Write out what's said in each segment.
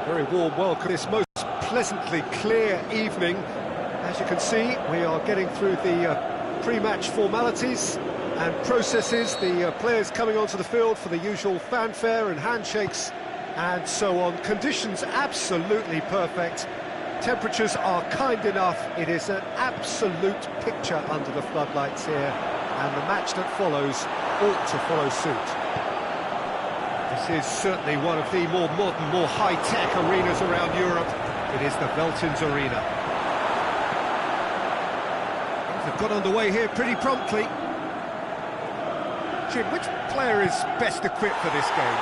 Very warm welcome this most pleasantly clear evening. As you can see, we are getting through the pre-match formalities and processes, the players coming onto the field for the usual fanfare and handshakes and so on. Conditions absolutely perfect. Temperatures are kind enough. It is an absolute picture under the floodlights here, and the match that follows ought to follow suit. This is certainly one of the more modern, more high-tech arenas around Europe. It is the Veltins Arena. Things have got underway here pretty promptly. Jim, which player is best equipped for this game?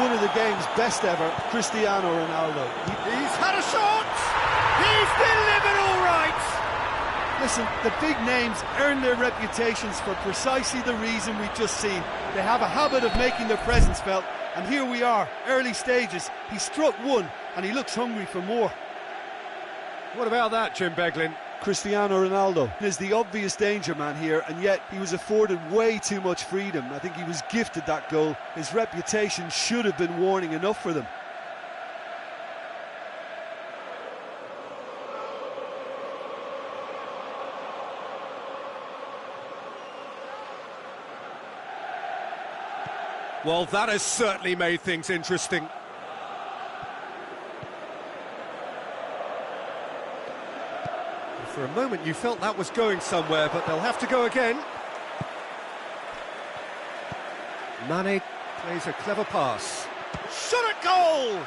One of the game's best ever, Cristiano Ronaldo. He's had a shot! He's delivered all right! Listen, the big names earn their reputations for precisely the reason we've just seen. They have a habit of making their presence felt, and here we are, early stages. He struck one, and he looks hungry for more. What about that, Jim Beglin? Cristiano Ronaldo is the obvious danger man here, and yet he was afforded way too much freedom. I think he was gifted that goal. His reputation should have been warning enough for them. Well, that has certainly made things interesting. For a moment you felt that was going somewhere, but they'll have to go again. Mane plays a clever pass. Shot at goal!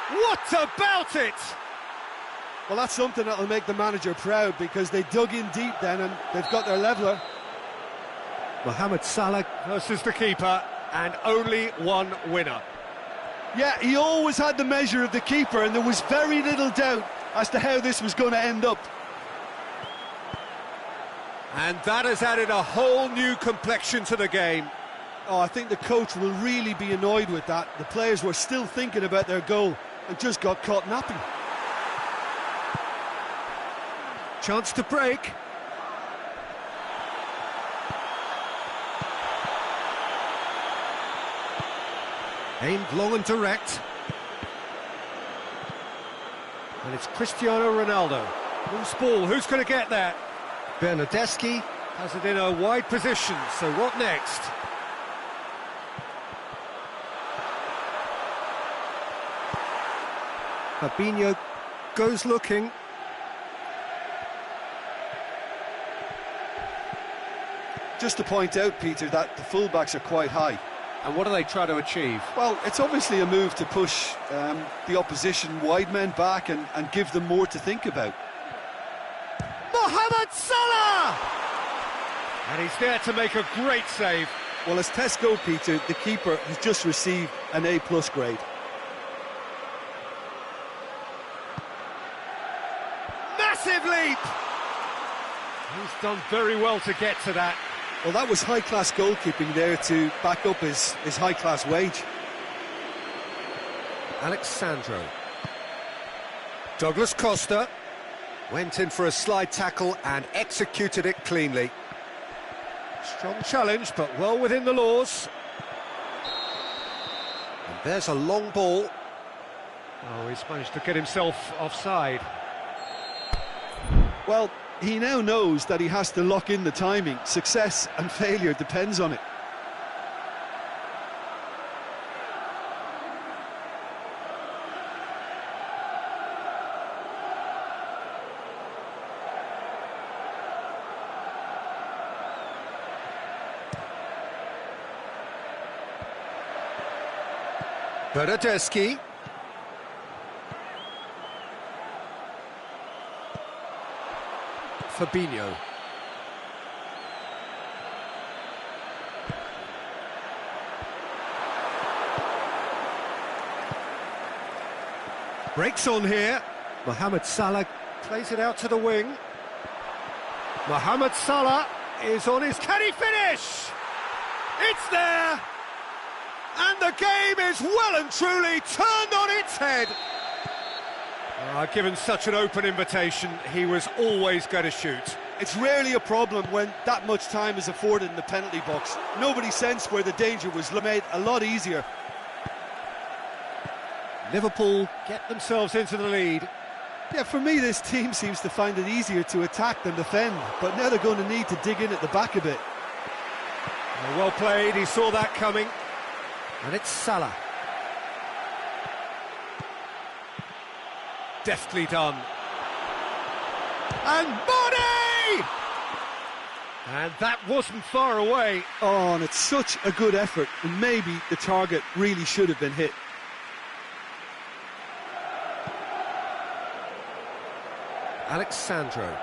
What about it? Well, that's something that'll make the manager proud, because they dug in deep then and they've got their leveller. Mohamed Salah versus the keeper, and only one winner. Yeah, he always had the measure of the keeper, and there was very little doubt as to how this was going to end up. And that has added a whole new complexion to the game. Oh, I think the coach will really be annoyed with that. The players were still thinking about their goal and just got caught napping. Chance to break. Aimed long and direct. And it's Cristiano Ronaldo. Loose ball, who's going to get that? Bernardeschi has it in a wide position, so what next? Fabinho goes looking. Just to point out, Peter, that the fullbacks are quite high. And what do they try to achieve? Well, it's obviously a move to push the opposition wide men back and give them more to think about. Mohamed Salah! And he's there to make a great save. Well, as tests go, Peter, the keeper has just received an A+ grade. Massive leap! He's done very well to get to that. Well, that was high-class goalkeeping there to back up his high-class wage. Alexandro. Douglas Costa went in for a slide tackle and executed it cleanly. Strong challenge, but well within the laws. And there's a long ball. Oh, he's managed to get himself offside. Well, he now knows that he has to lock in the timing. Success and failure depends on it. Bernardeschi. Fabinho. Breaks on here. Mohamed Salah plays it out to the wing. Mohamed Salah is on his... Can he finish? It's there! And the game is well and truly turned on its head. Given such an open invitation, he was always going to shoot. It's rarely a problem when that much time is afforded in the penalty box. Nobody sensed where the danger was made a lot easier. Liverpool get themselves into the lead. Yeah, for me, this team seems to find it easier to attack than defend, but now they're going to need to dig in at the back a bit. Well played, he saw that coming. And it's Salah. Deftly done. And Body! And that wasn't far away. Oh, and it's such a good effort, and maybe the target really should have been hit. Alexandro.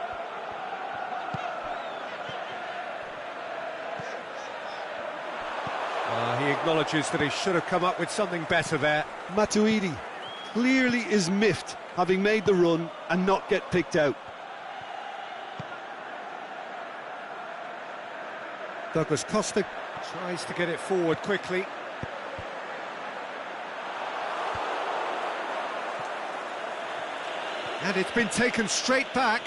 He acknowledges that he should have come up with something better there. Matuidi clearly is miffed, having made the run and not get picked out. Douglas Costa tries to get it forward quickly. And it's been taken straight back.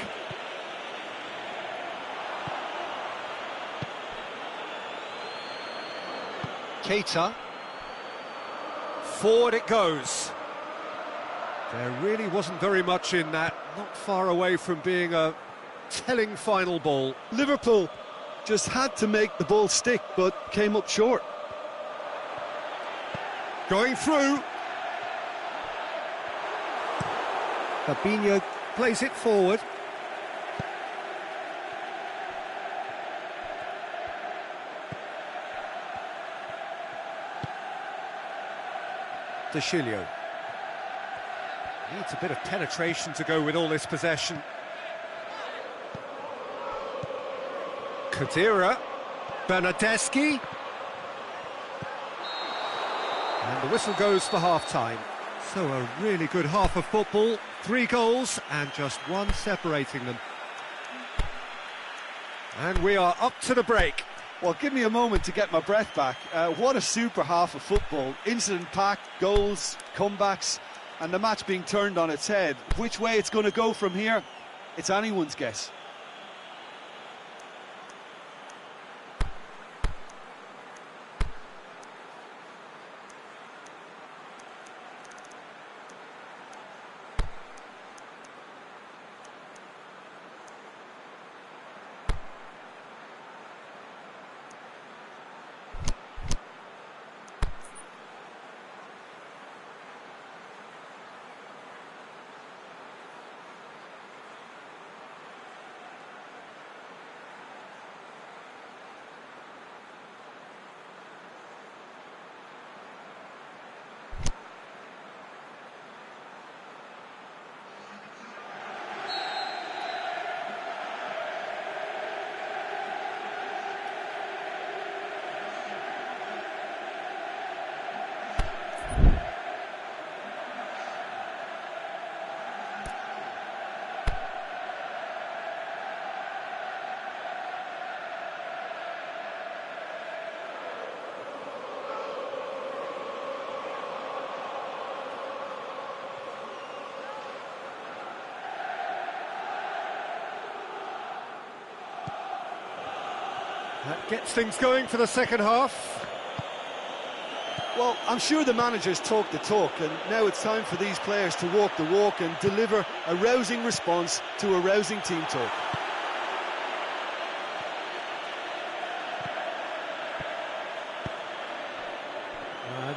Keita. Forward it goes. There really wasn't very much in that, not far away from being a telling final ball. Liverpool just had to make the ball stick, but came up short. Going through. Fabinho plays it forward. De Chilio. Needs a bit of penetration to go with all this possession. Kadira. Bernardeschi. And the whistle goes for half-time. So a really good half of football. 3 goals and just one separating them. And we are up to the break. Well, give me a moment to get my breath back. What a super half of football. Incident-packed, goals, comebacks, and the match being turned on its head. Which way it's going to go from here, it's anyone's guess. That gets things going for the second half. Well, I'm sure the managers talk the talk, and now it's time for these players to walk the walk and deliver a rousing response to a rousing team talk.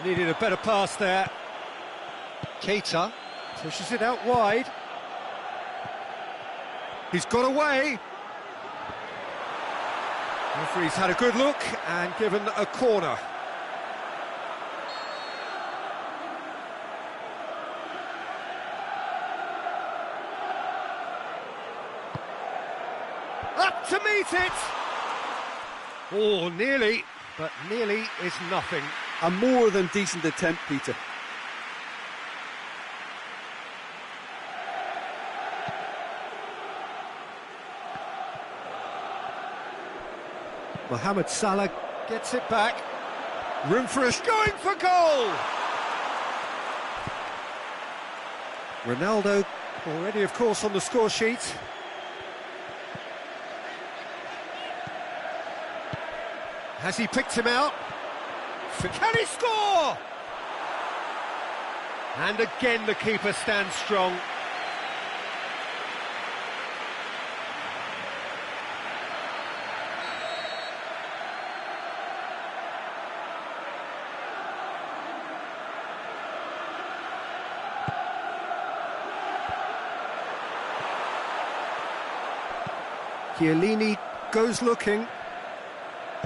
Needed a better pass there. Keita pushes it out wide. He's got away. Referee's had a good look and given a corner. Up to meet it! Oh, nearly, but nearly is nothing. A more than decent attempt, Peter. Mohamed Salah gets it back. Room for us, going for goal! Ronaldo already, of course, on the score sheet. Has he picked him out? Can he score? And again the keeper stands strong. Chiellini goes looking.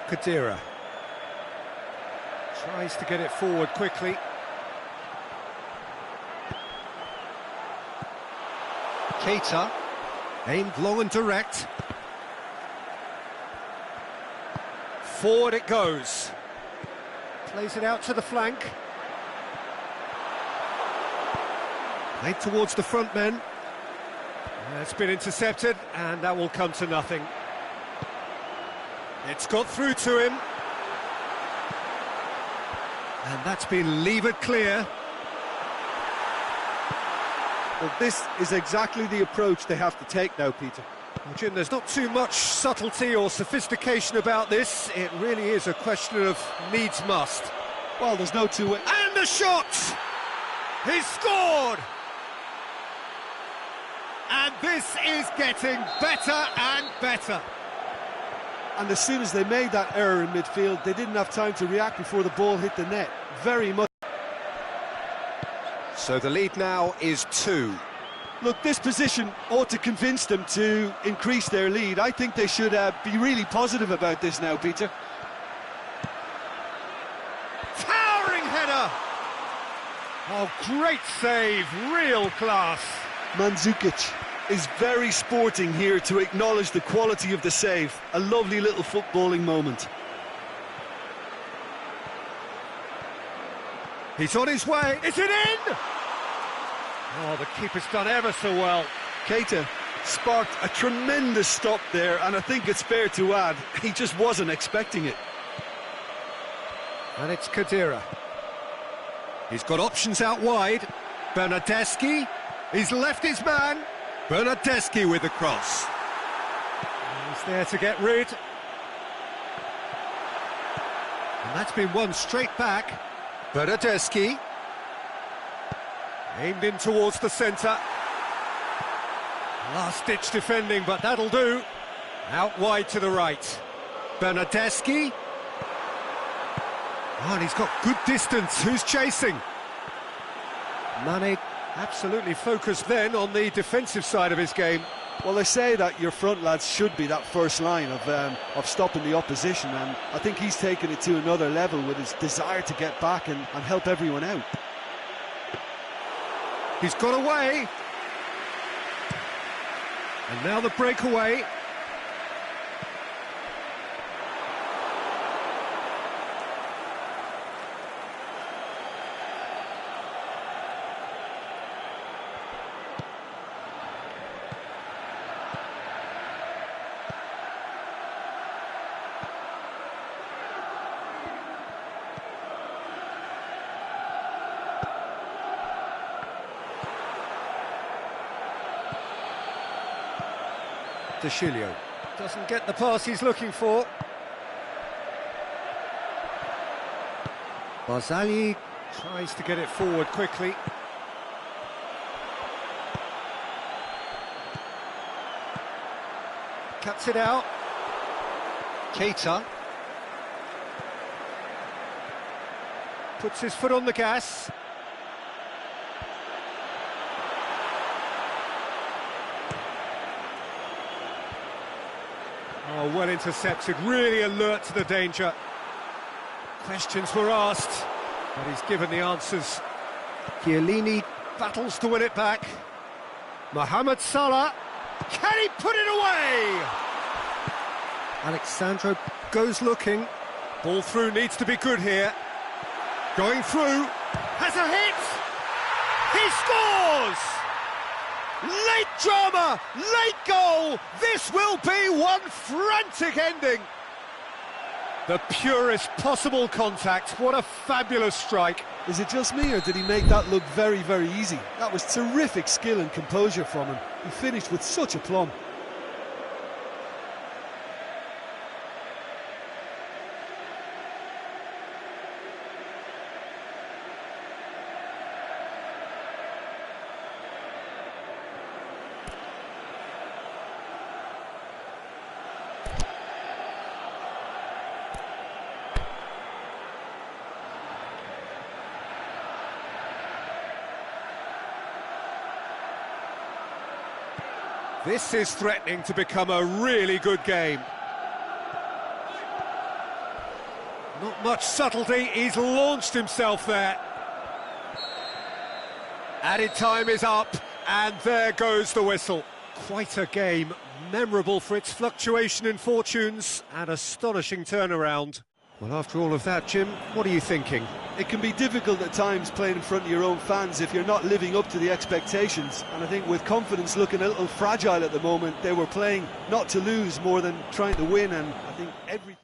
Khedira tries to get it forward quickly. Keita, aimed long and direct. Forward it goes. Plays it out to the flank. Made towards the front men. It's been intercepted, and that will come to nothing. It's got through to him. And that's been levered clear. Well, this is exactly the approach they have to take now, Peter. Well, Jim, there's not too much subtlety or sophistication about this. It really is a question of needs must. Well, there's no two ways. And the shot! He's scored! And this is getting better and better. And as soon as they made that error in midfield, they didn't have time to react before the ball hit the net. Very much. So the lead now is 2. Look, this position ought to convince them to increase their lead. I think they should be really positive about this now, Peter. Towering header! Oh, great save, real class. Mandzukic is very sporting here to acknowledge the quality of the save. A lovely little footballing moment. He's on his way. Is it in? Oh, the keeper's done ever so well. Keita sparked a tremendous stop there, and I think it's fair to add, he just wasn't expecting it. And it's Khedira. He's got options out wide. Bernardeschi. He's left his man. Bernardeschi with the cross. He's there to get rid. And that's been won straight back. Bernardeschi. Aimed in towards the centre. Last-ditch defending, but that'll do. Out wide to the right. Bernardeschi. Oh, and he's got good distance. Who's chasing? Mane absolutely focused then on the defensive side of his game. Well, they say that your front lads should be that first line of stopping the opposition, and I think he's taken it to another level with his desire to get back and help everyone out. He's got away. And now the breakaway. Deschilio doesn't get the pass he's looking for. Barzagli tries to get it forward quickly. Cuts it out. Keita puts his foot on the gas. Oh, well intercepted, really alert to the danger. Questions were asked, but he's given the answers. Chiellini battles to win it back. Mohamed Salah, can he put it away? Alexandro goes looking. Ball through needs to be good here. Going through, has a hit! He scores! Late drama, late goal, this will be one frantic ending. The purest possible contact, what a fabulous strike. Is it just me, or did he make that look very, very easy? That was terrific skill and composure from him. He finished with such aplomb. This is threatening to become a really good game. Not much subtlety, he's launched himself there. Added time is up, and there goes the whistle. Quite a game, memorable for its fluctuation in fortunes and astonishing turnaround. Well, after all of that, Jim, what are you thinking? It can be difficult at times playing in front of your own fans if you're not living up to the expectations. And I think with confidence looking a little fragile at the moment, they were playing not to lose more than trying to win, and I think everything...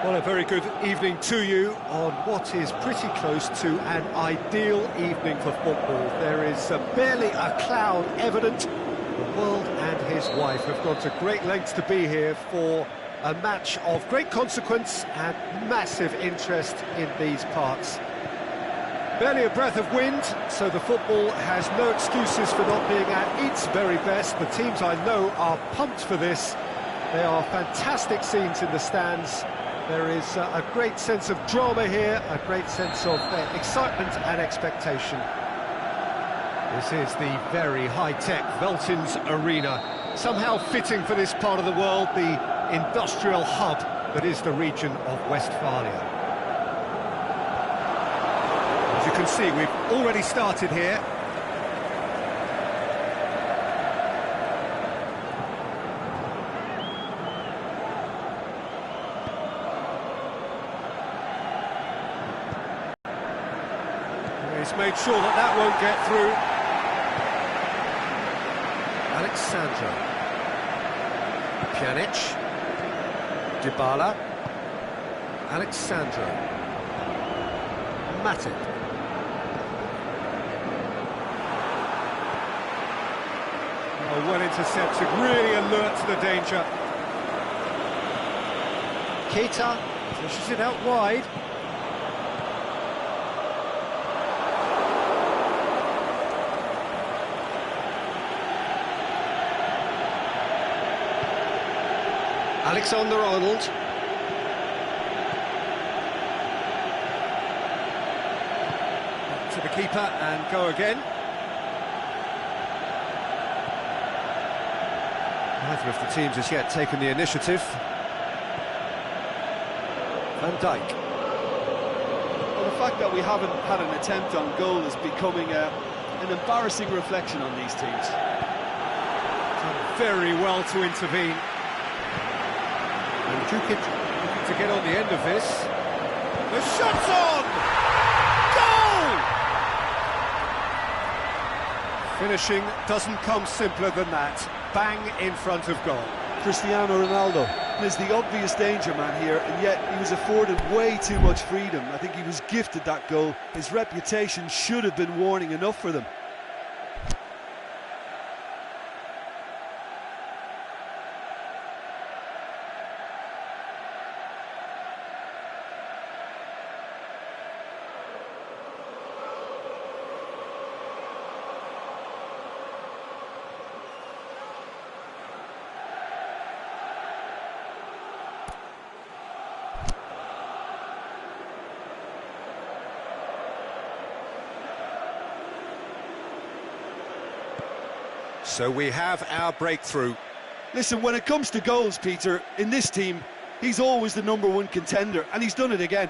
Well, a very good evening to you on what is pretty close to an ideal evening for football. There is barely a cloud evident. The world and his wife have gone to great lengths to be here for a match of great consequence and massive interest in these parts. Barely a breath of wind, so the football has no excuses for not being at its very best. The teams I know are pumped for this. There are fantastic scenes in the stands. There is a great sense of drama here, a great sense of excitement and expectation. This is the very high-tech Veltins Arena, somehow fitting for this part of the world, the industrial hub that is the region of Westphalia. As you can see, we've already started here. He's made sure that that won't get through. Alexandra. Pjanic. Dybala. Alexandra. Matic. Oh, well intercepted, really alert to the danger. Keita pushes it out wide. Alexander-Arnold. To the keeper and go again. Neither of the teams has yet taken the initiative. Van Dijk. Well, the fact that we haven't had an attempt on goal is becoming an embarrassing reflection on these teams. Done very well to intervene. And Djukic looking to get on the end of this. The shot's on! Goal! Finishing doesn't come simpler than that. Bang in front of goal. Cristiano Ronaldo is the obvious danger man here, and yet he was afforded way too much freedom. I think he was gifted that goal. His reputation should have been warning enough for them. So we have our breakthrough. Listen, when it comes to goals, Peter, in this team, he's always the #1 contender, and he's done it again.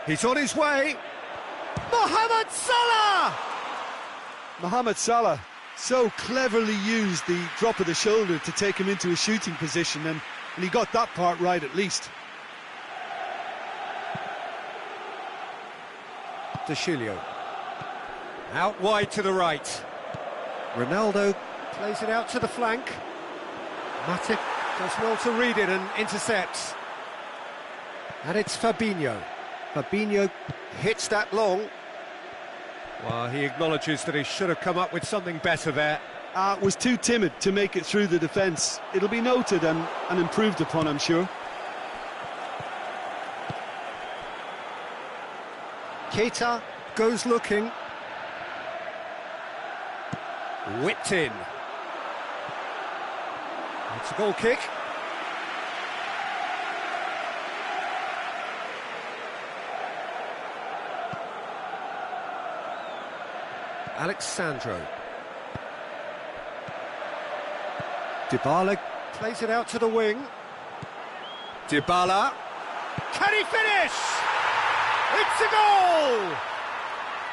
He's on his way. Mohamed Salah! Mohamed Salah so cleverly used the drop of the shoulder to take him into a shooting position, and he got that part right at least. De Chilio. Out wide to the right. Ronaldo plays it out to the flank. Matic does well to read it and intercepts. And it's Fabinho. Fabinho hits that long. Well, he acknowledges that he should have come up with something better there. Was too timid to make it through the defence. It'll be noted and improved upon, I'm sure. Keita goes looking. Whipped in. It's a goal kick. Alexandro. Dybala plays it out to the wing. Dybala. Can he finish? It's a goal!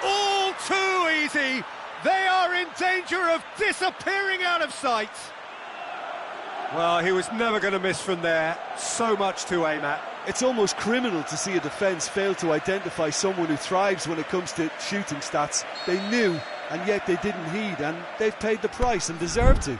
All too easy. They are in danger of disappearing out of sight. Well, he was never going to miss from there. So much to aim at. It's almost criminal to see a defence fail to identify someone who thrives when it comes to shooting stats. They knew, and yet they didn't heed, and they've paid the price and deserve to.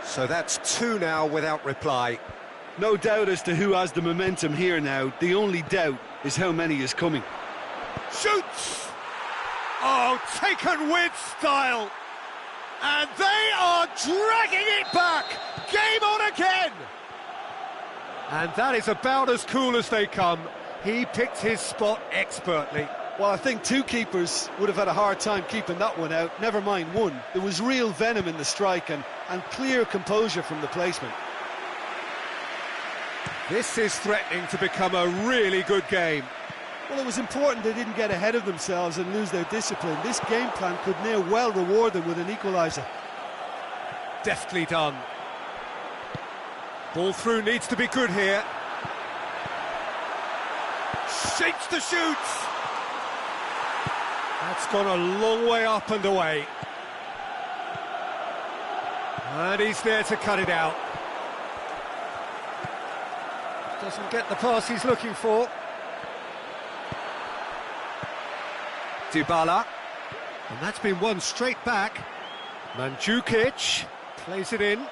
So that's 2 now without reply. No doubt as to who has the momentum here now. The only doubt is how many is coming. Shoots! Oh, taken with style! And they are dragging it back! Game on again! And that is about as cool as they come. He picked his spot expertly. Well, I think 2 keepers would have had a hard time keeping that one out, never mind 1. There was real venom in the strike and clear composure from the placement. This is threatening to become a really good game. Well, it was important they didn't get ahead of themselves and lose their discipline. This game plan could near well reward them with an equaliser. Deftly done. Ball through needs to be good here. Shakes the shoots! That's gone a long way up and away. And he's there to cut it out. Doesn't get the pass he's looking for. Dybala. And that's been won straight back. Mandzukic plays it in.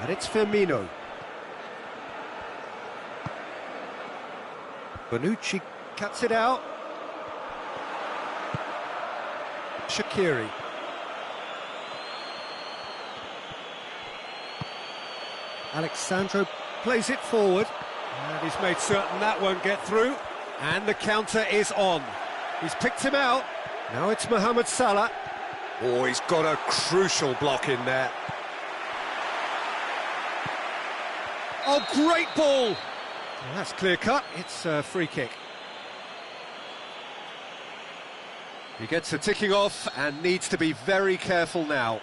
And it's Firmino. Bonucci cuts it out. Shaqiri. Alexandro plays it forward, and he's made certain that won't get through, and the counter is on. He's picked him out. Now it's Mohamed Salah. Oh, he's got a crucial block in there. Oh, great ball! Well, that's clear cut. It's a free kick. He gets a ticking off and needs to be very careful now.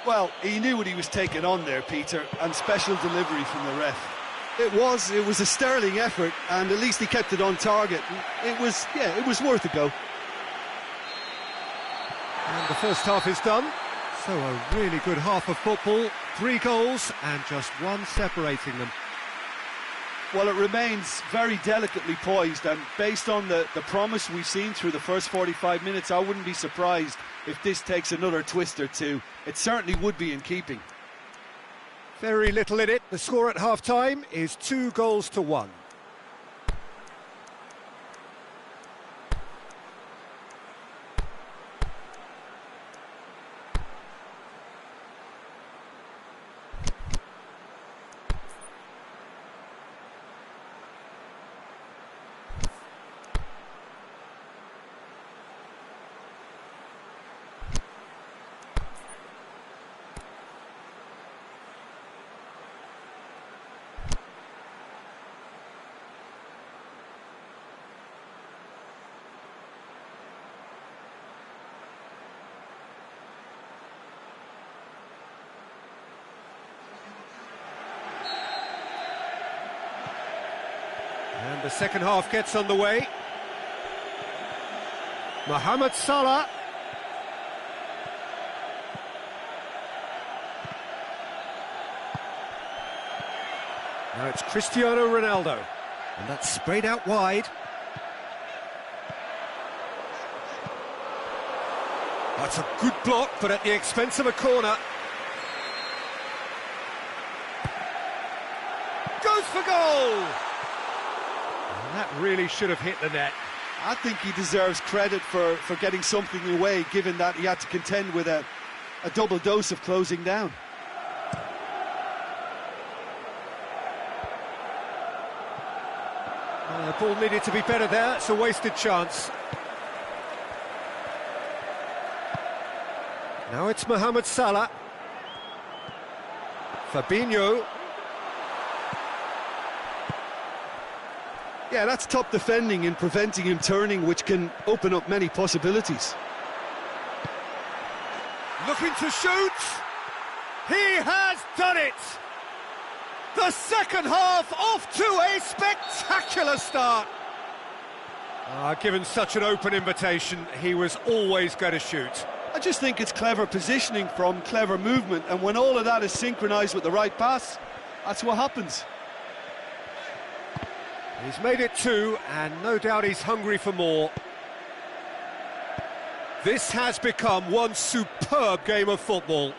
Well, he knew what he was taking on there, Peter, and special delivery from the ref. It was a sterling effort, and at least he kept it on target. It was worth a go. And the first half is done. So a really good half of football. 3 goals and just one separating them. Well, it remains very delicately poised, and based on the promise we've seen through the first 45 minutes, I wouldn't be surprised if this takes another twist or two. It certainly would be in keeping. Very little in it. The score at half-time is 2-1. And the second half gets underway. Mohamed Salah. Now it's Cristiano Ronaldo. And that's sprayed out wide. That's a good block, but at the expense of a corner. Goes for goal! That really should have hit the net. I think he deserves credit for getting something away, given that he had to contend with a double dose of closing down. The ball needed to be better there. It's a wasted chance. Now it's Mohamed Salah. Fabinho. Yeah, that's top defending and preventing him turning, which can open up many possibilities. Looking to shoot. He has done it. The second half off to a spectacular start. Given such an open invitation, he was always going to shoot. I just think it's clever positioning from clever movement, and when all of that is synchronised with the right pass, that's what happens. He's made it 2, and no doubt he's hungry for more. This has become one superb game of football.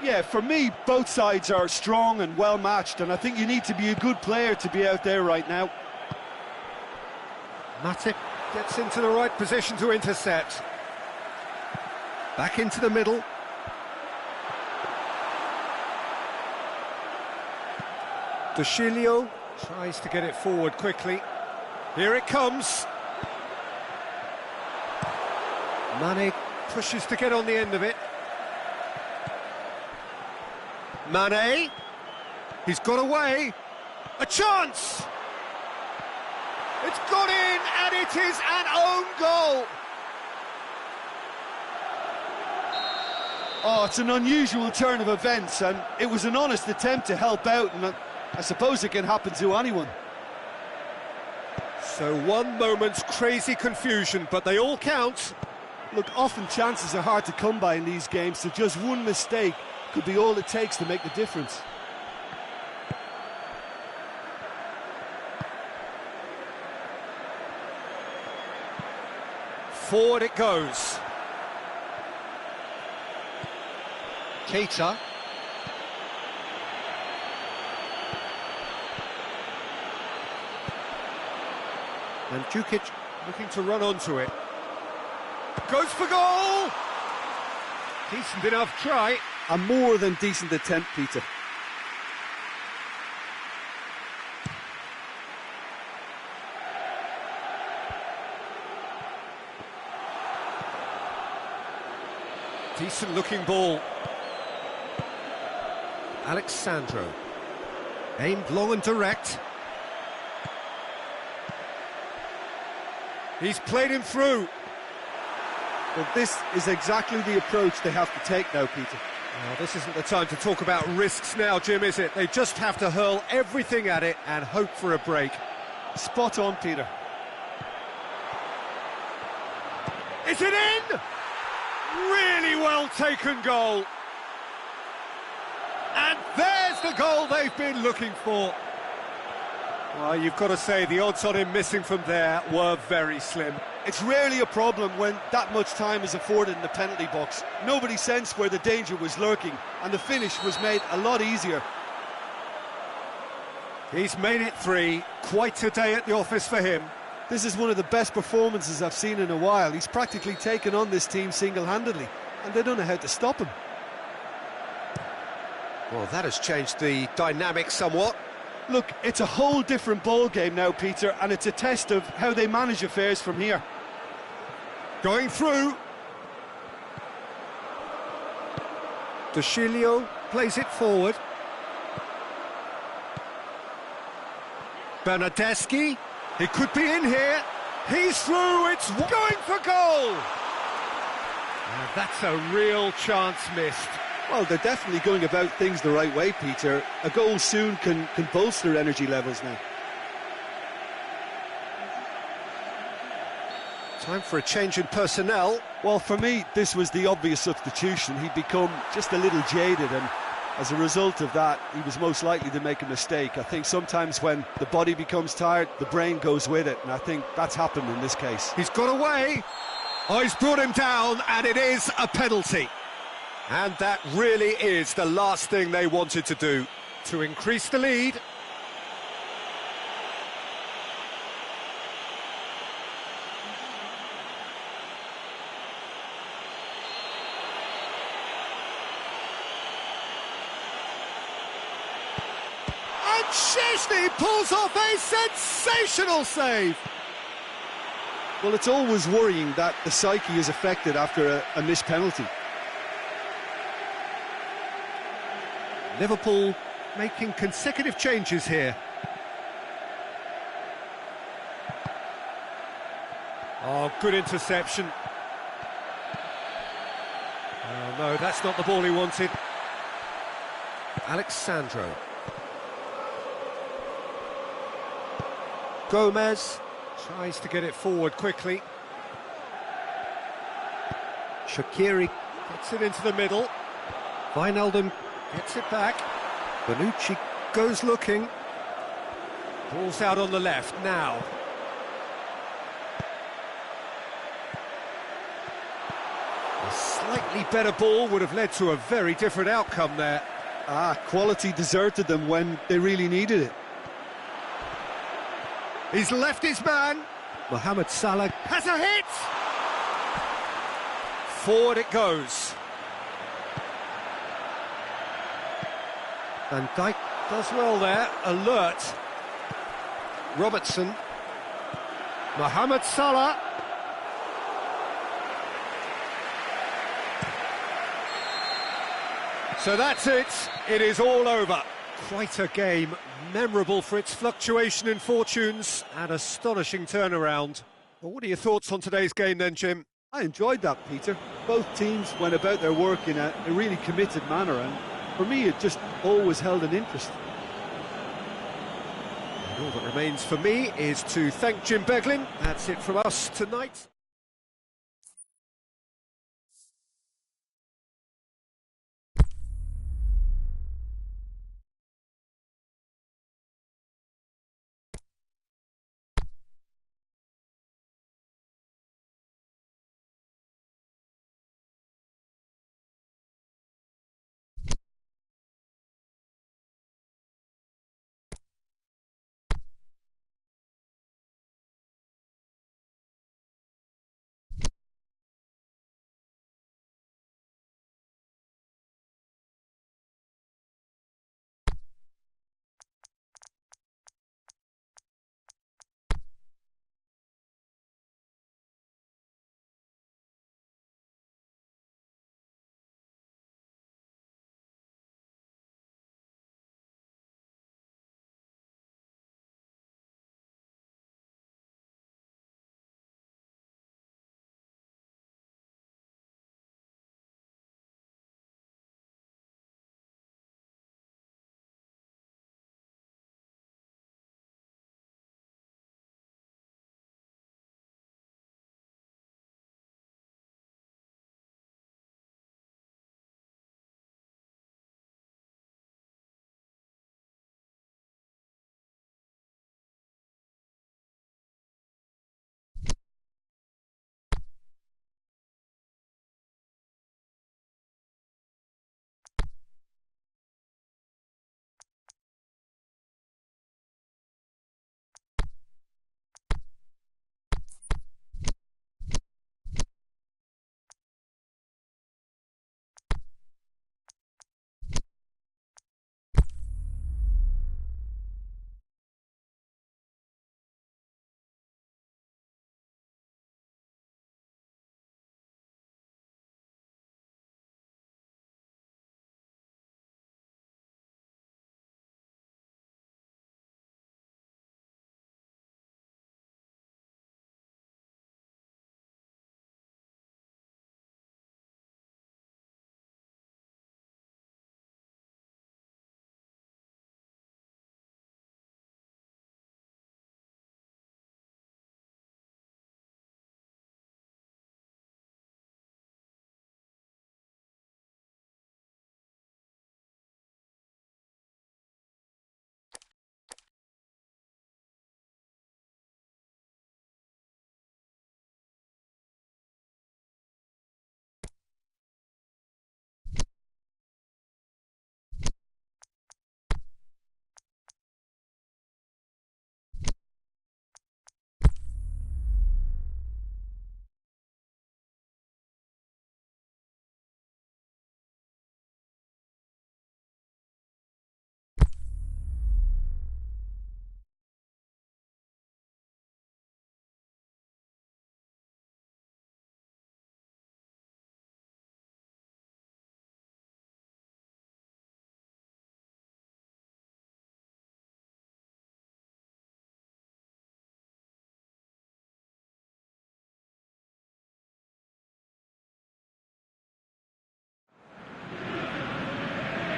Yeah, for me, both sides are strong and well matched, and I think you need to be a good player to be out there right now. Matip gets into the right position to intercept. Back into the middle. De Chilio tries to get it forward quickly. Here it comes. Mane pushes to get on the end of it. Mane. He's got away. A chance! It's got in, and it is an own goal. Oh, it's an unusual turn of events, and it was an honest attempt to help out, and I suppose it can happen to anyone. So one moment's crazy confusion, but they all count. Look, often chances are hard to come by in these games, so just one mistake could be all it takes to make the difference. Forward it goes. Keita. And Djukic looking to run onto it. Goes for goal! Decent enough try. A more than decent attempt, Peter. Decent looking ball. Alexandro. Aimed long and direct. He's played him through. Well, this is exactly the approach they have to take now, Peter. Well, this isn't the time to talk about risks now, Jim, is it? They just have to hurl everything at it and hope for a break. Spot on, Peter. Is it in? Really well taken goal. And there's the goal they've been looking for. Well, you've got to say the odds on him missing from there were very slim. It's rarely a problem when that much time is afforded in the penalty box. Nobody sensed where the danger was lurking, and the finish was made a lot easier. He's made it 3. Quite a day at the office for him. This is one of the best performances I've seen in a while. He's practically taken on this team single-handedly, and they don't know how to stop him. Well, that has changed the dynamic somewhat. Look, it's a whole different ball game now, Peter, and it's a test of how they manage affairs from here. Going through. De Chilio plays it forward. Bernardeschi. He could be in here. He's through. It's going for goal. And that's a real chance missed. Well, they're definitely going about things the right way, Peter. A goal soon can bolster energy levels now. Time for a change in personnel. Well, for me, this was the obvious substitution. He'd become just a little jaded, and as a result of that, he was most likely to make a mistake. I think sometimes when the body becomes tired, the brain goes with it, and I think that's happened in this case. He's got away. Oh, he's brought him down, and it is a penalty. And that really is the last thing they wanted to do, to increase the lead. And Szczęsny pulls off a sensational save. Well, it's always worrying that the psyche is affected after a missed penalty. Liverpool making consecutive changes here. Oh, good interception. Oh, no, that's not the ball he wanted. Alexandro. Gomez tries to get it forward quickly. Shaqiri gets it into the middle. Wijnaldum gets it back. Bonucci goes looking. Ball's out on the left now. A slightly better ball would have led to a very different outcome there. Quality deserted them when they really needed it. He's left his man. Mohamed Salah has a hit. Forward it goes. Van Dijk does well there, alert. Robertson. Mohamed Salah. So that's it, it is all over. Quite a game, memorable for its fluctuation in fortunes and astonishing turnaround. Well, what are your thoughts on today's game then, Jim? I enjoyed that, Peter. Both teams went about their work in a really committed manner, and for me it just always held an interest. And all that remains for me is to thank Jim Beglin. That's it from us tonight.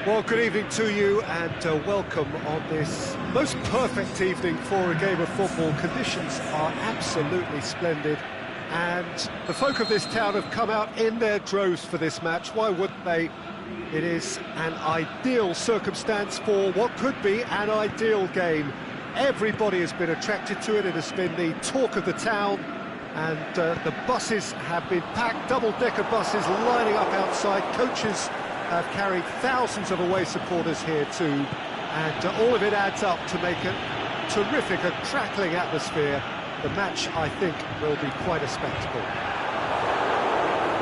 Well, good evening to you and welcome on this most perfect evening for a game of football. Conditions are absolutely splendid and the folk of this town have come out in their droves for this match. Why wouldn't they? It is an ideal circumstance for what could be an ideal game. Everybody has been attracted to it. It has been the talk of the town, and the buses have been packed, double-decker buses lining up outside. Coaches have carried thousands of away supporters here too, and all of it adds up to make a terrific, a crackling atmosphere. The match, I think, will be quite a spectacle.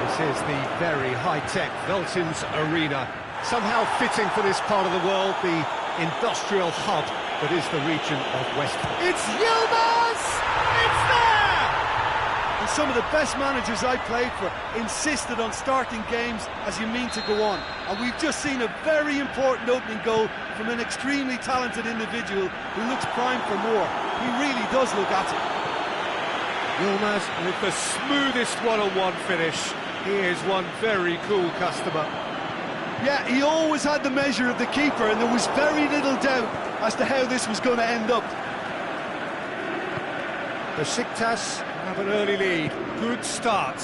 This is the very high-tech Veltins Arena, somehow fitting for this part of the world, the industrial hub that is the region of West. It's Yilmaz! It's there! And some of the best managers I played for insisted on starting games as you mean to go on. And we've just seen a very important opening goal from an extremely talented individual who looks primed for more. He really does look at it. Yilmaz with the smoothest one-on-one finish. He is one very cool customer. Yeah, he always had the measure of the keeper, and there was very little doubt as to how this was going to end up. Besiktas have an early lead. Good start.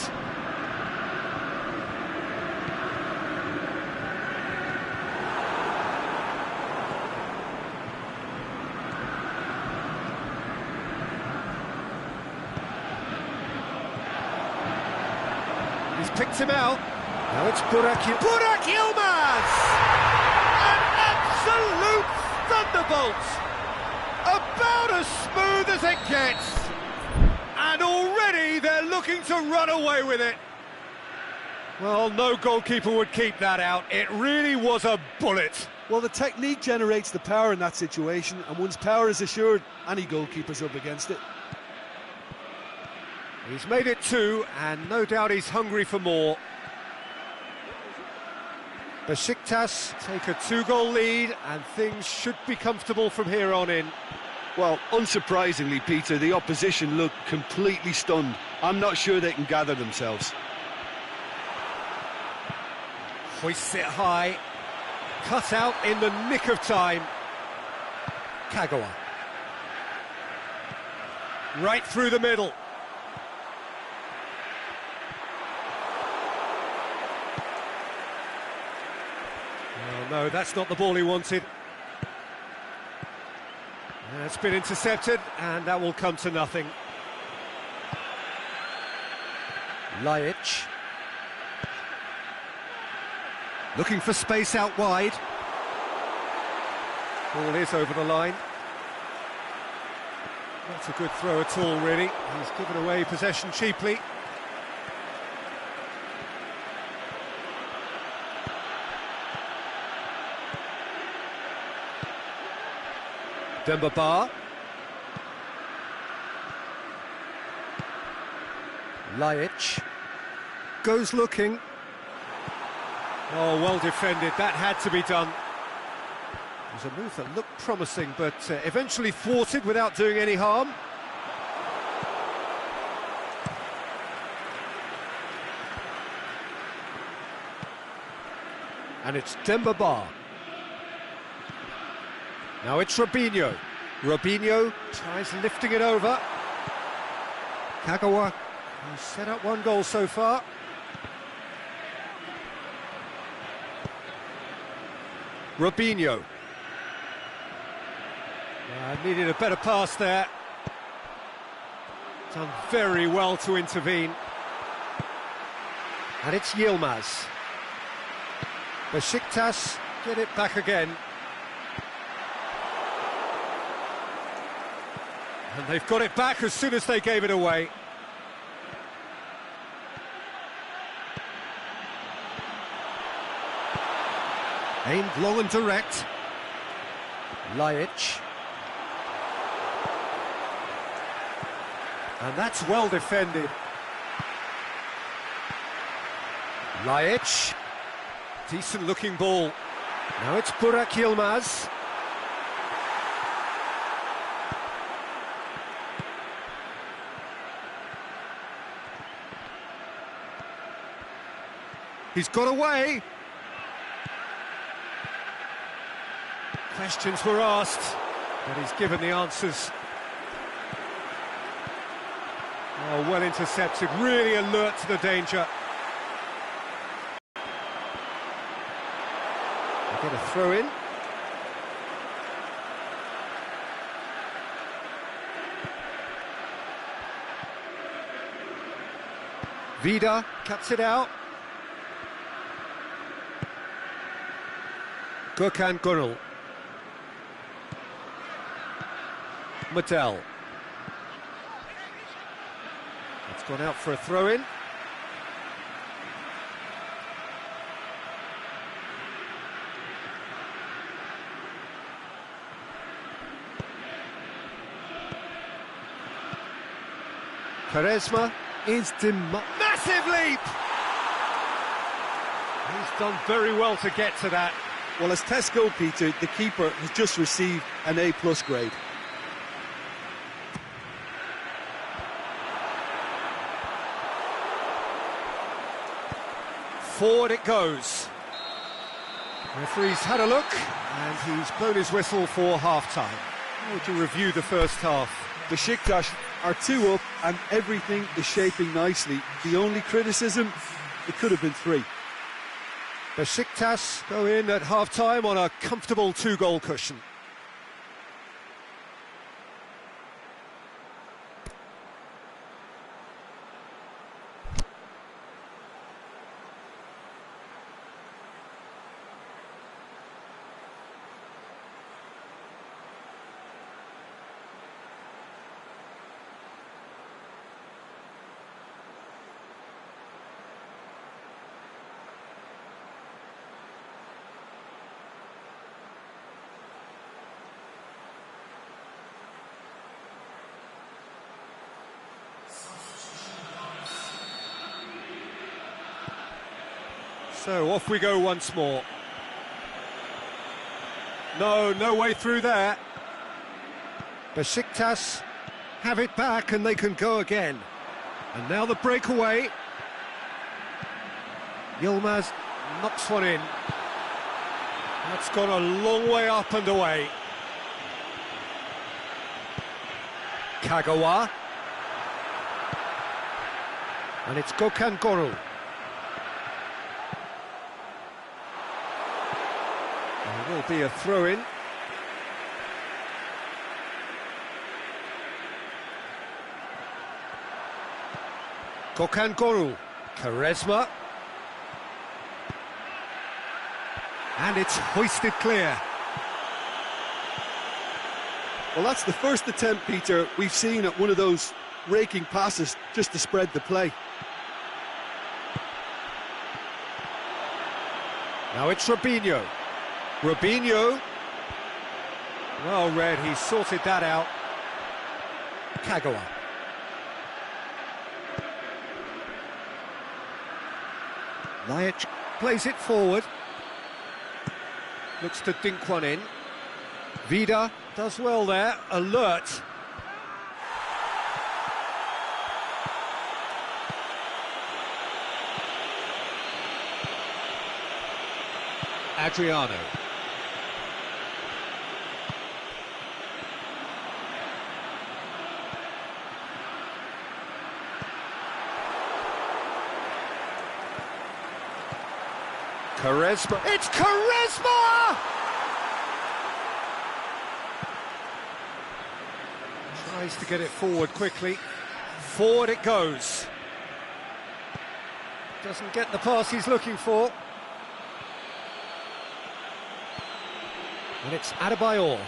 He's picked him out. Now it's Burak Yilmaz! An absolute thunderbolt! About as smooth as it gets! And already they're looking to run away with it. Well, no goalkeeper would keep that out. It really was a bullet. Well, the technique generates the power in that situation, and once power is assured, any goalkeeper's up against it. He's made it two, and no doubt he's hungry for more. Besiktas take a two-goal lead, and things should be comfortable from here on in. Well, unsurprisingly, Peter, the opposition look completely stunned. I'm not sure they can gather themselves. Hoists it high, cut out in the nick of time. Kagawa. Right through the middle. Oh, no, that's not the ball he wanted. It's been intercepted, and that will come to nothing. Lajic. Looking for space out wide. Ball is over the line. Not a good throw at all, really. He's given away possession cheaply. Demba. Lajic goes looking. Oh, well defended. That had to be done. It was a move that looked promising, but eventually thwarted without doing any harm. And it's Demba. Now it's Robinho. Robinho tries lifting it over. Kagawa has set up one goal so far. Robinho. Needed a better pass there. Done very well to intervene. And it's Yilmaz. Besiktas get it back again. And they've got it back as soon as they gave it away. Aimed long and direct. Lajic. And that's well defended. Lajic. Decent looking ball. Now it's Burak Yilmaz. He's got away. Questions were asked, but he's given the answers. Oh, well intercepted, really alert to the danger. They get a throw in. Vida cuts it out. Gökhan Gönül. Mattel. It's gone out for a throw-in. Quaresma is massive leap! He's done very well to get to that. Well, as test go, Peter, the keeper has just received an A+ grade. Forward it goes. Referee's had a look, and he's blown his whistle for half-time. How would you review the first half? Besiktas are 2 up, and everything is shaping nicely. The only criticism, it could have been 3. Besiktas go in at half-time on a comfortable 2-goal cushion. So off we go once more. No way through there. Besiktas have it back and they can go again. And now the breakaway. Yilmaz knocks one in. That's gone a long way up and away. Kagawa. And it's Gökhan Gönül. There will be a throw-in. Gökhan Gönül. Quaresma. And it's hoisted clear. Well, that's the first attempt, Peter, we've seen at one of those raking passes just to spread the play. Now it's Robinho. Robinho. Well read, he sorted that out. Kagawa. Lajic plays it forward. Looks to dink one in. Vida does well there, alert. Adriano. Quaresma. It's Quaresma! Tries to get it forward quickly. Forward it goes. Doesn't get the pass he's looking for. And it's Adebayor.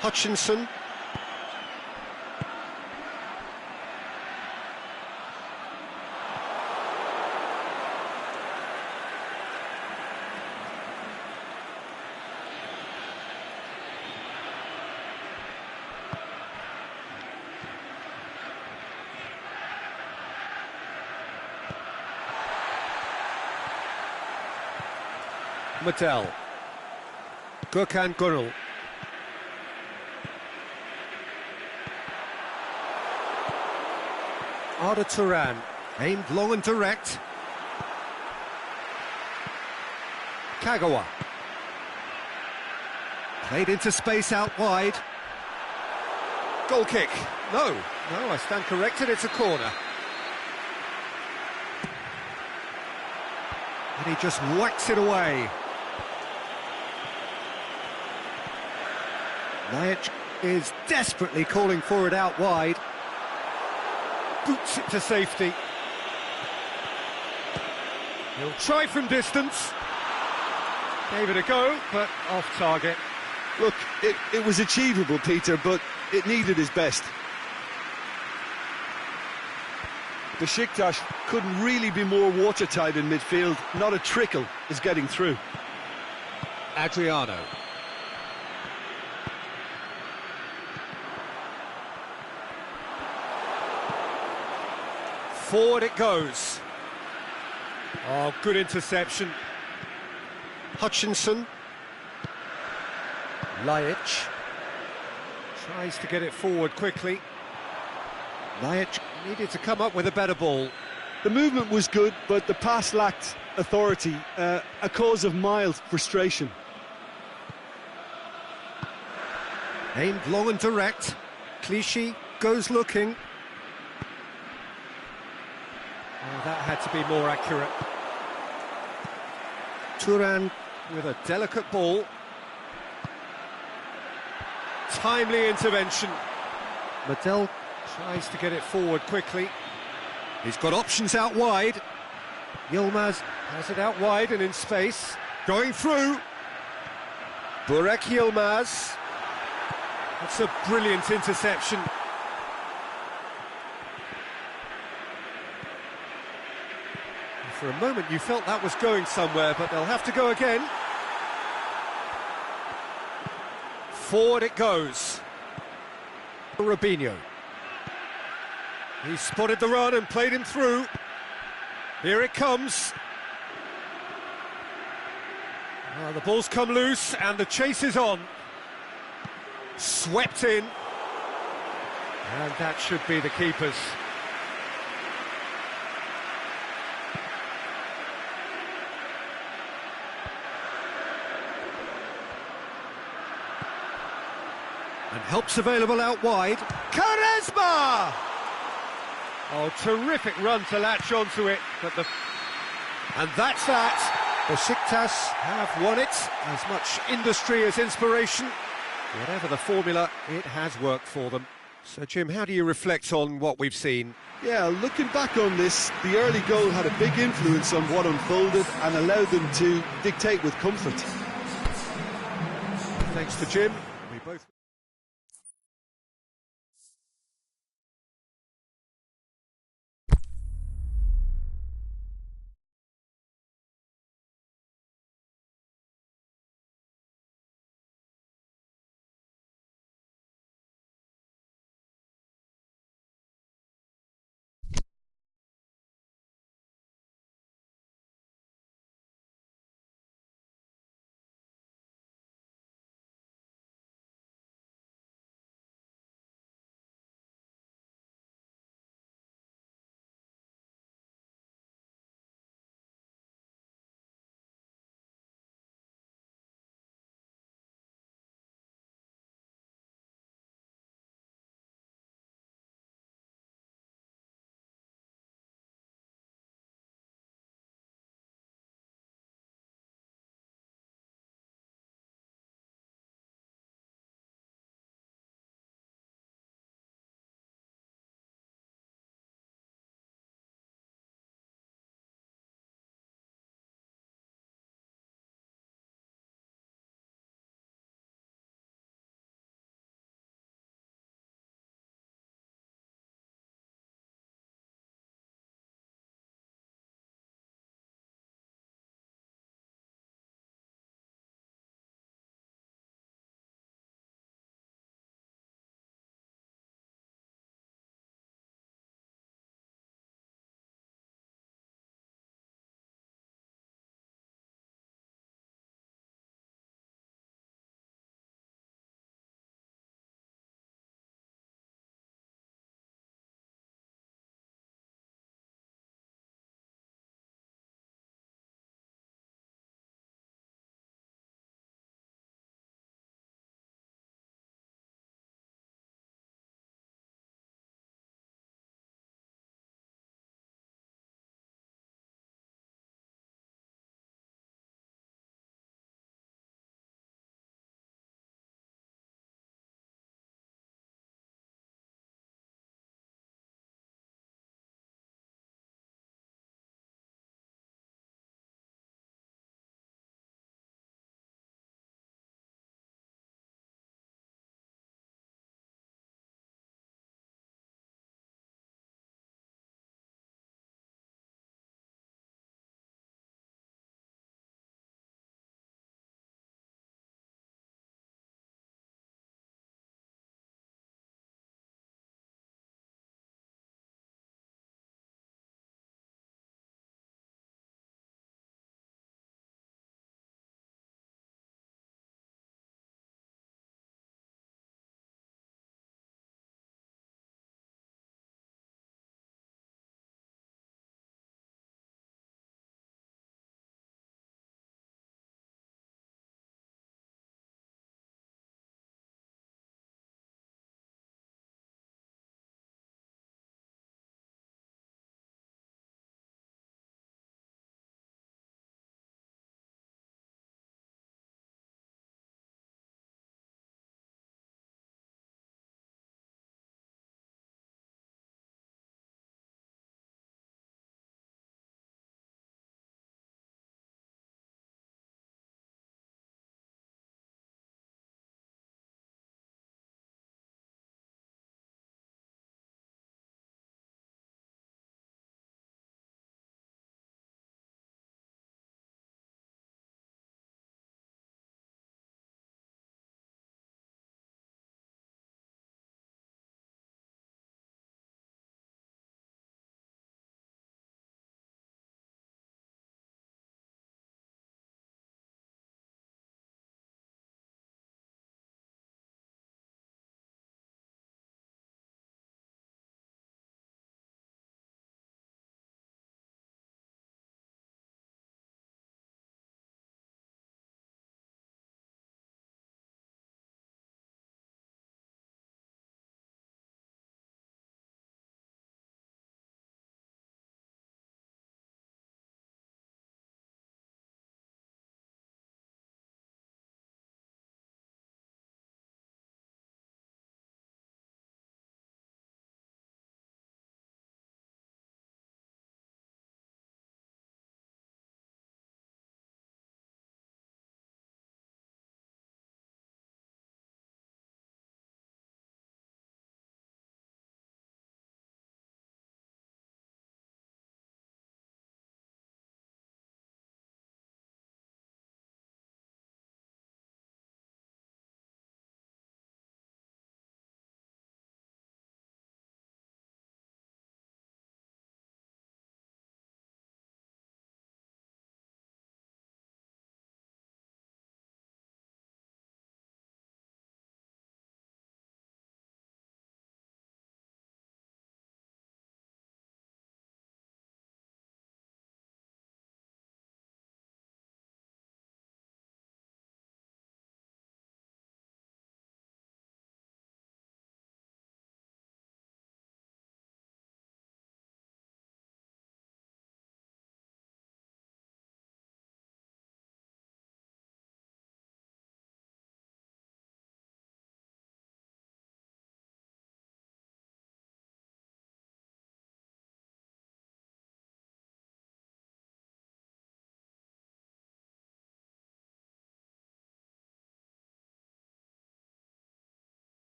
Hutchinson. Mattel. Gökhan Gönül. Arda Turan, aimed long and direct. Kagawa. Played into space out wide. Goal kick. No, I stand corrected, it's a corner. And he just whacks it away. Lajic is desperately calling for it out wide. Boots it to safety. He'll try from distance. Gave it a go, but off target. Look, it was achievable, Peter, but it needed his best. Besiktas couldn't really be more watertight in midfield. Not a trickle is getting through. Adriano. Forward it goes. Oh, good interception. Hutchinson. Lajic. Tries to get it forward quickly. Lajic needed to come up with a better ball. The movement was good, but the pass lacked authority, a cause of mild frustration. Aimed long and direct. Clichy goes looking. Oh, that had to be more accurate. Turan with a delicate ball. Timely intervention. Medel tries to get it forward quickly. He's got options out wide. Yilmaz has it out wide and in space. Going through. Burak Yilmaz. That's a brilliant interception. For a moment you felt that was going somewhere, but they'll have to go again. Forward it goes. Robinho. He spotted the run and played him through. Here it comes. Oh, the ball's come loose and the chase is on. Swept in. And that should be the keeper's. And help's available out wide. Quaresma! Oh, terrific run to latch onto it, and that's that. Besiktas have won it. As much industry as inspiration. Whatever the formula, it has worked for them. So, Jim, how do you reflect on what we've seen? Yeah, looking back on this, the early goal had a big influence on what unfolded and allowed them to dictate with comfort. Thanks to Jim. We both...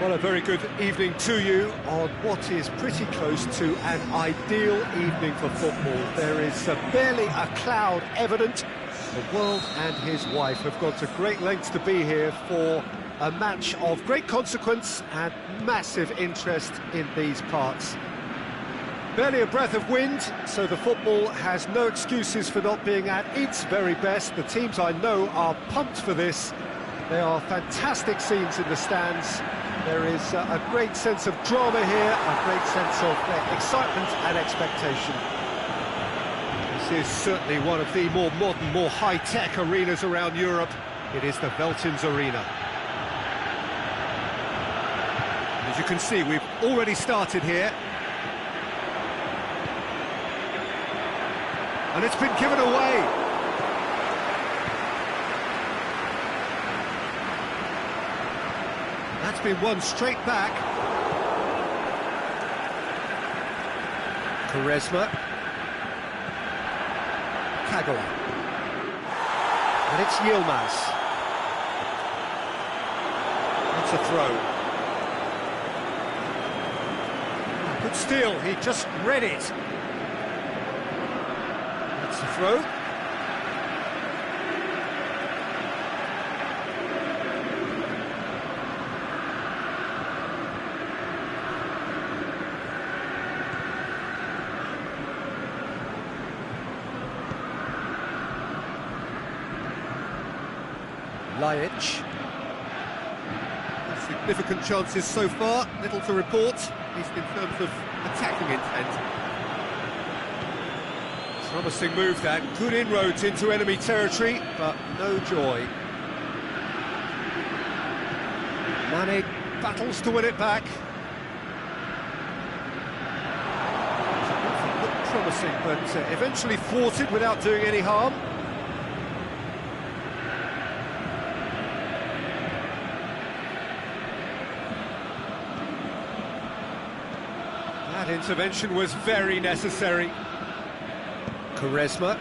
Well, a very good evening to you on what is pretty close to an ideal evening for football. There is barely a cloud evident. The world and his wife have gone to great lengths to be here for a match of great consequence and massive interest in these parts. Barely a breath of wind, so the football has no excuses for not being at its very best. The teams I know are pumped for this. There are fantastic scenes in the stands. There is a great sense of drama here, a great sense of excitement and expectation. This is certainly one of the more modern, more high-tech arenas around Europe. It is the Veltins Arena. As you can see, we've already started here. And it's been given away. That's been won straight back. Quaresma. Kagawa. And it's Yilmaz. That's a throw. Good steal, he just read it. That's a throw. Lajic. Significant chances so far, little to report, at least in terms of attacking intent. Promising move that, good inroads into enemy territory, but no joy. Mane battles to win it back. Looked promising, but eventually thwarted without doing any harm. That intervention was very necessary. Quaresma.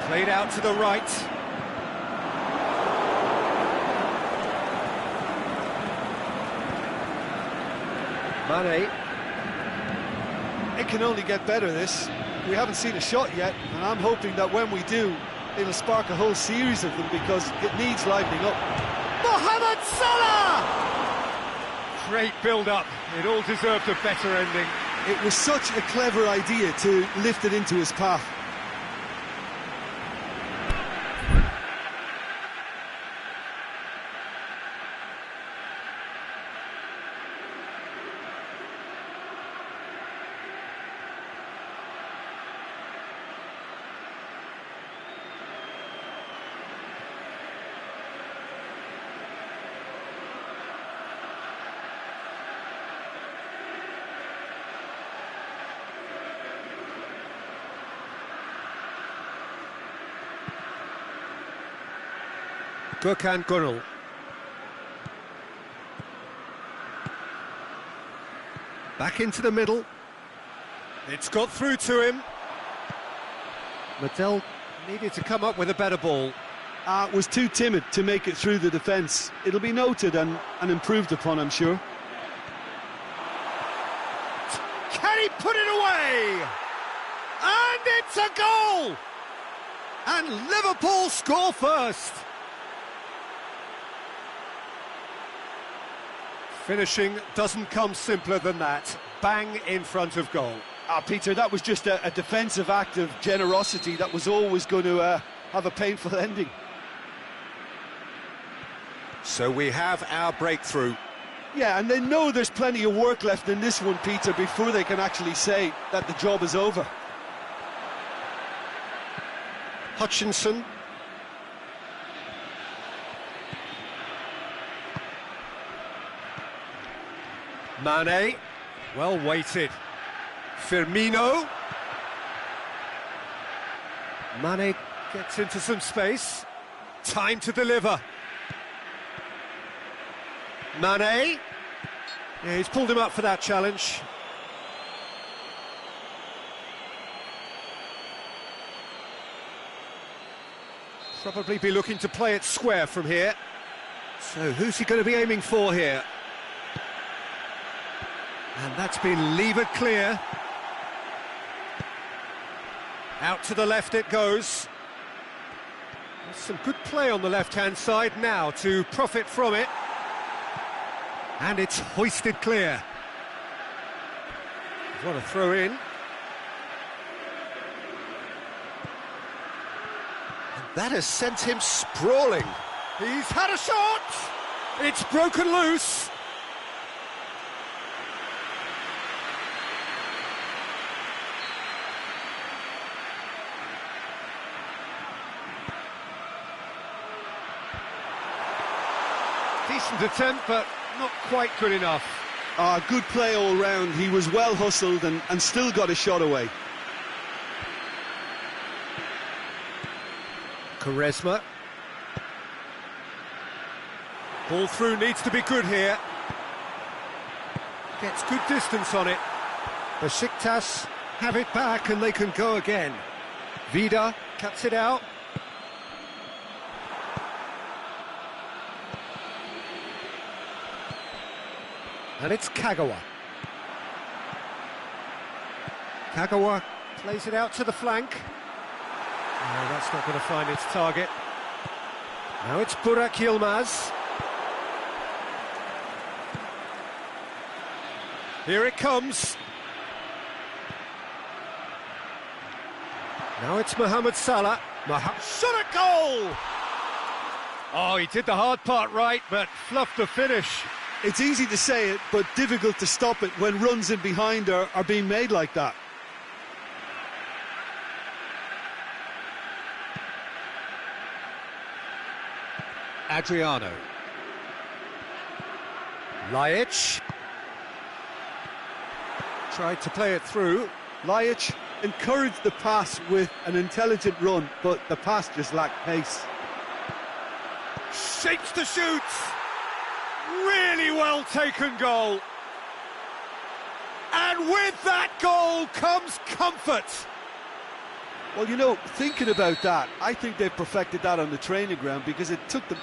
Played out to the right. Mane. It can only get better, this. We haven't seen a shot yet, and I'm hoping that when we do, it'll spark a whole series of them because it needs livening up. Mohamed Salah! Great build-up. It all deserved a better ending. It was such a clever idea to lift it into his path. Gökhan Gönül. Back into the middle. It's got through to him. Mattel needed to come up with a better ball. Was too timid to make it through the defence. It'll be noted and improved upon, I'm sure. Can he put it away? And it's a goal! And Liverpool score first. Finishing doesn't come simpler than that. Bang in front of goal. Peter, that was just a defensive act of generosity that was always going to have a painful ending. So we have our breakthrough. Yeah, and they know there's plenty of work left in this one, Peter, before they can actually say that the job is over. Hutchinson. Mane, well weighted. Firmino. Mane gets into some space. Time to deliver. Mane. Yeah, he's pulled him up for that challenge. Probably be looking to play it square from here. So who's he going to be aiming for here? And that's been levered clear. Out to the left it goes. There's some good play on the left-hand side now to profit from it. And it's hoisted clear. What a throw in. And that has sent him sprawling. He's had a shot! It's broken loose. Decent attempt, but not quite good enough. Good play all round. He was well hustled and still got a shot away. Quaresma. Ball through needs to be good here. Gets good distance on it. Besiktas have it back and they can go again. Vida cuts it out. And it's Kagawa. Kagawa plays it out to the flank. No, that's not going to find its target. Now it's Burak Yilmaz. Here it comes. Now it's Mohamed Salah. Shot at goal! Oh, he did the hard part right, but fluffed the finish. It's easy to say it, but difficult to stop it when runs in behind are being made like that. Adriano. Laic. Tried to play it through. Laic encouraged the pass with an intelligent run, but the pass just lacked pace. Shapes to shoot. Really well taken goal. And with that goal comes comfort. Well, you know, thinking about that, I think they've perfected that on the training ground because it took them...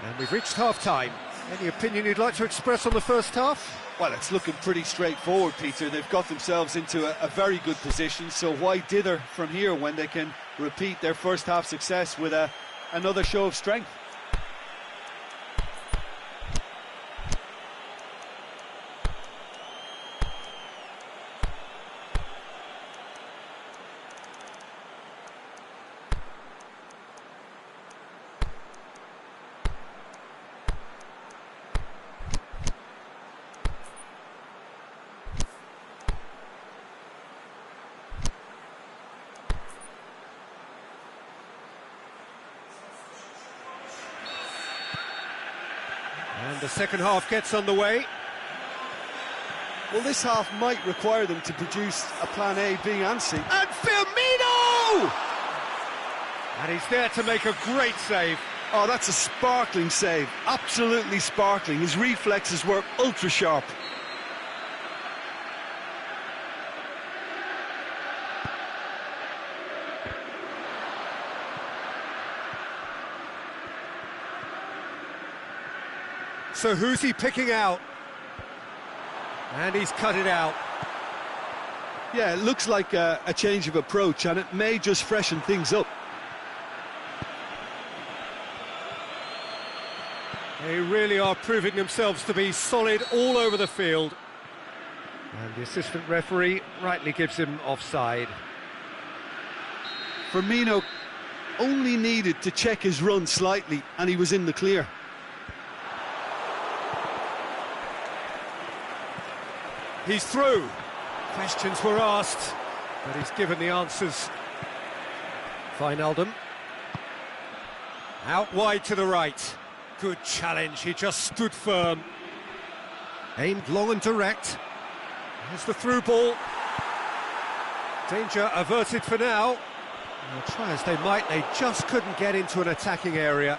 And we've reached half-time. Any opinion you'd like to express on the first half? Well, it's looking pretty straightforward, Peter. They've got themselves into a very good position, so why dither from here when they can repeat their first half success with another show of strength? And the second half gets underway. Well, this half might require them to produce a plan A, B and C. And Firmino! And he's there to make a great save. Oh, that's a sparkling save. Absolutely sparkling. His reflexes were ultra sharp. So who's he picking out? And he's cut it out. Yeah, it looks like a change of approach, and it may just freshen things up. They really are proving themselves to be solid all over the field. And the assistant referee rightly gives him offside. Firmino only needed to check his run slightly, and he was in the clear. He's through. Questions were asked, but he's given the answers. Wijnaldum. Out wide to the right. Good challenge, he just stood firm. Aimed long and direct. Here's the through ball. Danger averted for now. Well, try as they might, they just couldn't get into an attacking area.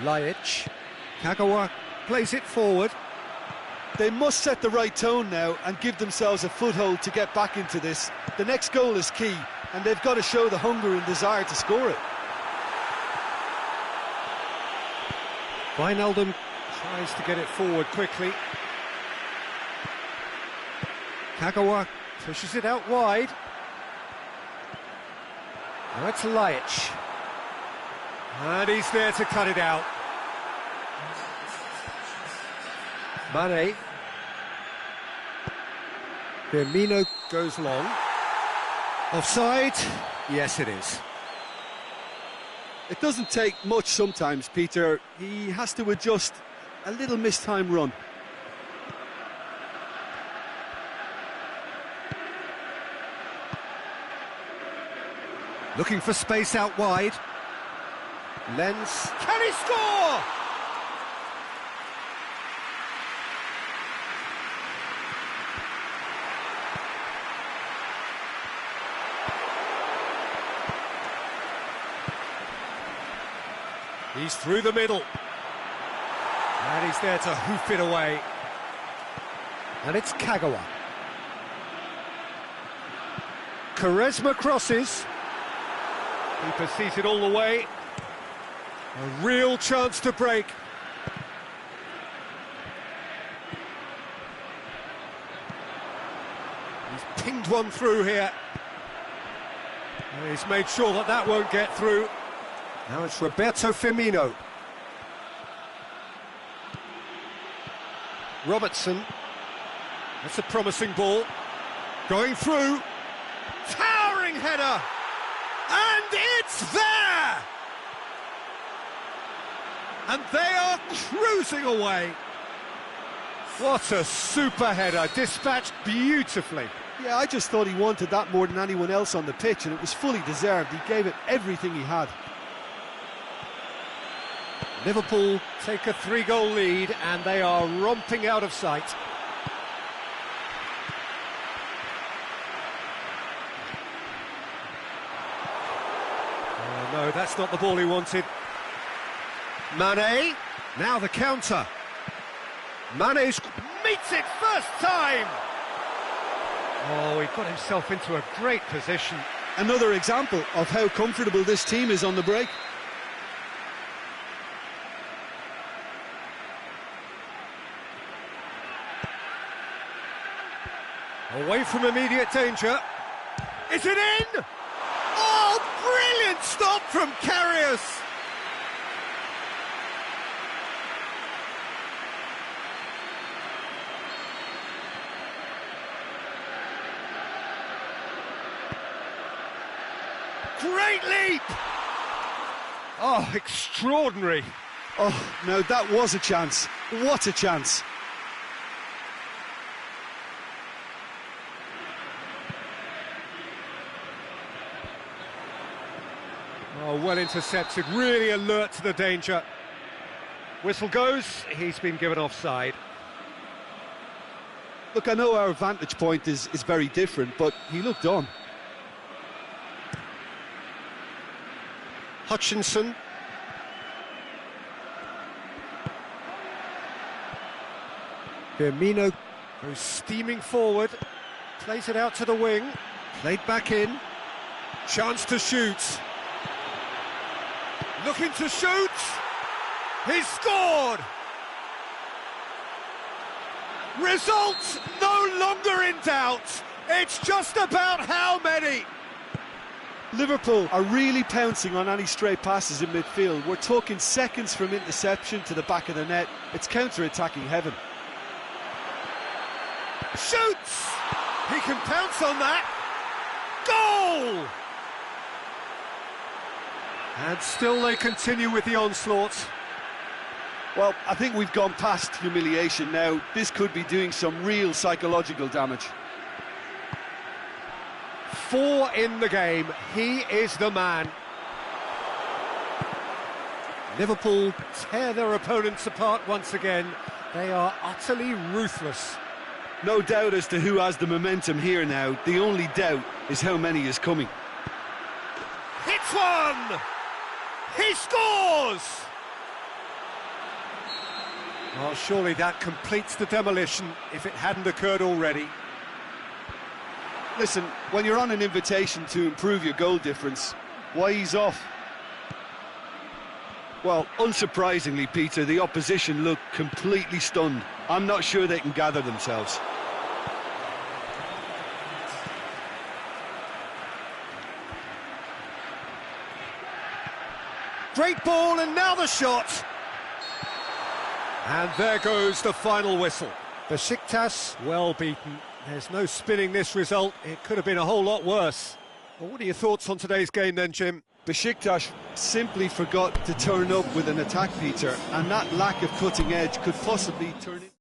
Laic. Kagawa plays it forward. They must set the right tone now and give themselves a foothold to get back into this. The next goal is key, and they've got to show the hunger and desire to score it. Wijnaldum tries to get it forward quickly. Kagawa pushes it out wide. Now it's Lajic. And he's there to cut it out. Mane. Firmino goes long. Offside? Yes, it is. It doesn't take much sometimes, Peter. He has to adjust a little mistimed run. Looking for space out wide. Lens. Can he score? He's through the middle. And he's there to hoof it away. And it's Kagawa. Quaresma crosses. Keeper sees it all the way. A real chance to break. He's pinged one through here. And he's made sure that that won't get through. Now it's Roberto Firmino. Robertson. That's a promising ball. Going through. Towering header. And it's there! And they are cruising away. What a super header, dispatched beautifully. Yeah, I just thought he wanted that more than anyone else on the pitch, and it was fully deserved. He gave it everything he had. Liverpool take a 3-goal lead, and they are romping out of sight. Oh no, that's not the ball he wanted. Mane, now the counter. Mane meets it first time. Oh, he got himself into a great position. Another example of how comfortable this team is on the break. Away from immediate danger. Is it in? Oh, brilliant stop from Karius. Great leap! Oh, extraordinary. Oh, no, that was a chance. What a chance. Oh, well intercepted, really alert to the danger. Whistle goes, he's been given offside. Look, I know our vantage point is very different, but he looked on. Hutchinson. Firmino goes steaming forward, plays it out to the wing, played back in, chance to shoot. Looking to shoot, he's scored! Results no longer in doubt, it's just about how many. Liverpool are really pouncing on any stray passes in midfield. We're talking seconds from interception to the back of the net. It's counter-attacking heaven. Shoots! He can pounce on that. Goal! And still they continue with the onslaught. Well, I think we've gone past humiliation now. This could be doing some real psychological damage. 4 in the game, he is the man. Liverpool tear their opponents apart once again. They are utterly ruthless. No doubt as to who has the momentum here now. The only doubt is how many is coming. Hits one! He scores! Well, surely that completes the demolition if it hadn't occurred already. Listen, when you're on an invitation to improve your goal difference, why ease off? Well, unsurprisingly, Peter, the opposition look completely stunned. I'm not sure they can gather themselves. Great ball, and now the shot! And there goes the final whistle. Besiktas, well beaten. There's no spinning this result. It could have been a whole lot worse. Well, what are your thoughts on today's game then, Jim? Besiktas simply forgot to turn up with an attack, Peter, and that lack of cutting edge could possibly turn it...